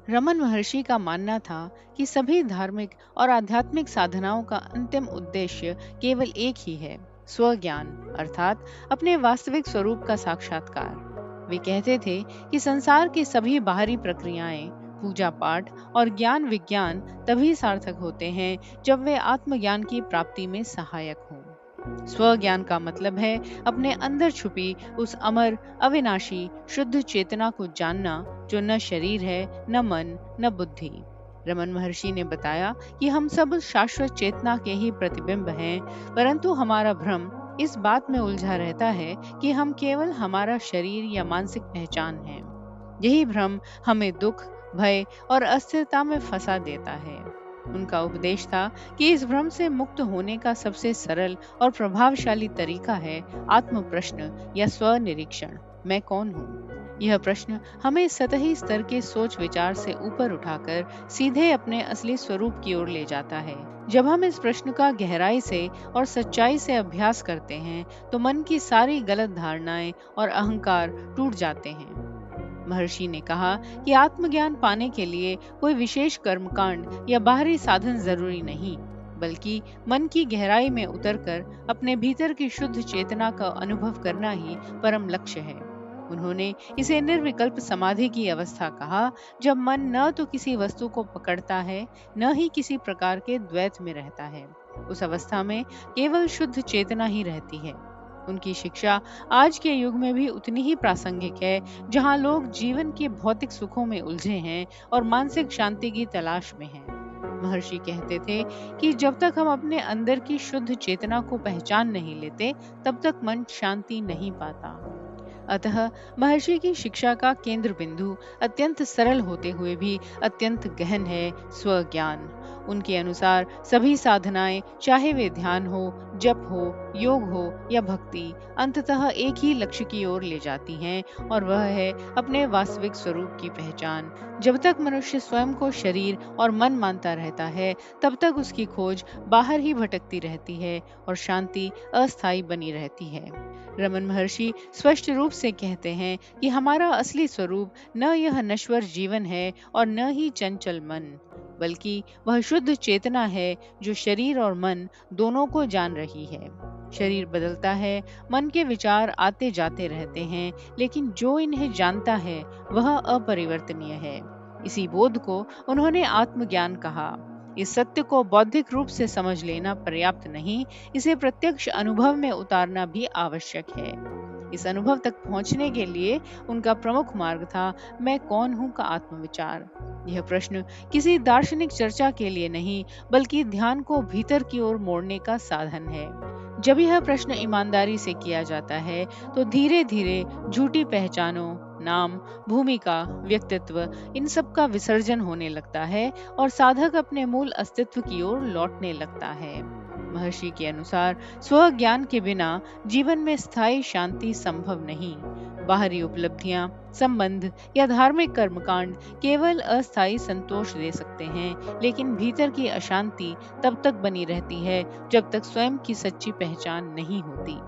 रमन महर्षि का मानना था कि सभी धार्मिक और आध्यात्मिक साधनाओं का अंतिम उद्देश्य केवल एक ही है, स्वज्ञान, अर्थात अपने वास्तविक स्वरूप का साक्षात्कार। वे कहते थे कि संसार की सभी बाहरी प्रक्रियाएं, पूजा पाठ और ज्ञान विज्ञान तभी सार्थक होते हैं जब वे आत्मज्ञान की प्राप्ति में सहायक हों। स्वज्ञान का मतलब है अपने अंदर छुपी उस अमर, अविनाशी, शुद्ध चेतना को जानना जो न शरीर है, न मन, न बुद्धि। रमन महर्षि ने बताया कि हम सब शाश्वत चेतना के ही प्रतिबिंब हैं, परंतु हमारा भ्रम इस बात में उलझा रहता है कि हम केवल हमारा शरीर या मानसिक पहचान हैं। यही भ्रम हमें दुख, भय और अस्थिरता में फंसा देता है। उनका उपदेश था कि इस भ्रम से मुक्त होने का सबसे सरल और प्रभावशाली तरीका है आत्म प्रश्न या स्व निरीक्षण, मैं कौन हूँ। यह प्रश्न हमें सतही स्तर के सोच विचार से ऊपर उठाकर सीधे अपने असली स्वरूप की ओर ले जाता है। जब हम इस प्रश्न का गहराई से और सच्चाई से अभ्यास करते हैं तो मन की सारी गलत धारणाएं और अहंकार टूट जाते हैं। महर्षि ने कहा कि आत्मज्ञान पाने के लिए कोई विशेष कर्मकांड या बाहरी साधन जरूरी नहीं, बल्कि मन की गहराई में उतरकर अपने भीतर की शुद्ध चेतना का अनुभव करना ही परम लक्ष्य है। उन्होंने इसे निर्विकल्प समाधि की अवस्था कहा, जब मन न तो किसी वस्तु को पकड़ता है, न ही किसी प्रकार के द्वैत में रहता है। उस अवस्था में केवल शुद्ध चेतना ही रहती है। उनकी शिक्षा आज के युग में भी उतनी ही प्रासंगिक है, जहां लोग जीवन के भौतिक सुखों में उलझे हैं और मानसिक शांति की तलाश में हैं। महर्षि कहते थे कि जब तक हम अपने अंदर की शुद्ध चेतना को पहचान नहीं लेते, तब तक मन शांति नहीं पाता। अतः महर्षि की शिक्षा का केंद्र बिंदु अत्यंत सरल होते हुए भी अत्यंत गहन है, स्वज्ञान। उनके अनुसार सभी साधनाएं, चाहे वे ध्यान हो, जप हो, योग हो या भक्ति, अंततः एक ही लक्ष्य की ओर ले जाती हैं, और वह है अपने वास्तविक स्वरूप की पहचान। जब तक मनुष्य स्वयं को शरीर और मन मानता रहता है, तब तक उसकी खोज बाहर ही भटकती रहती है और शांति अस्थायी बनी रहती है। रमन महर्षि स्पष्ट रूप से कहते हैं कि हमारा असली स्वरूप न यह नश्वर जीवन है और न ही चंचल मन, बल्कि वह शुद्ध चेतना है जो शरीर और मन दोनों को जान रही है। शरीर बदलता है, मन के विचार आते जाते रहते हैं, लेकिन जो इन्हें जानता है वह अपरिवर्तनीय है। इसी बोध को उन्होंने आत्मज्ञान कहा। इस सत्य को बौद्धिक रूप से समझ लेना पर्याप्त नहीं, इसे प्रत्यक्ष अनुभव में उतारना भी आवश्यक है। इस अनुभव तक पहुंचने के लिए उनका प्रमुख मार्ग था मैं कौन हूं का आत्मविचार। यह प्रश्न किसी दार्शनिक चर्चा के लिए नहीं, बल्कि ध्यान को भीतर की ओर मोड़ने का साधन है। जब यह प्रश्न ईमानदारी से किया जाता है तो धीरे धीरे झूठी पहचानों, नाम, भूमिका, व्यक्तित्व, इन सब का विसर्जन होने लगता है और साधक अपने मूल अस्तित्व की ओर लौटने लगता है। महर्षि के अनुसार स्व ज्ञान के बिना जीवन में स्थायी शांति संभव नहीं। बाहरी उपलब्धियां, संबंध या धार्मिक कर्मकांड केवल अस्थायी संतोष दे सकते हैं, लेकिन भीतर की अशांति तब तक बनी रहती है जब तक स्वयं की सच्ची पहचान नहीं होती।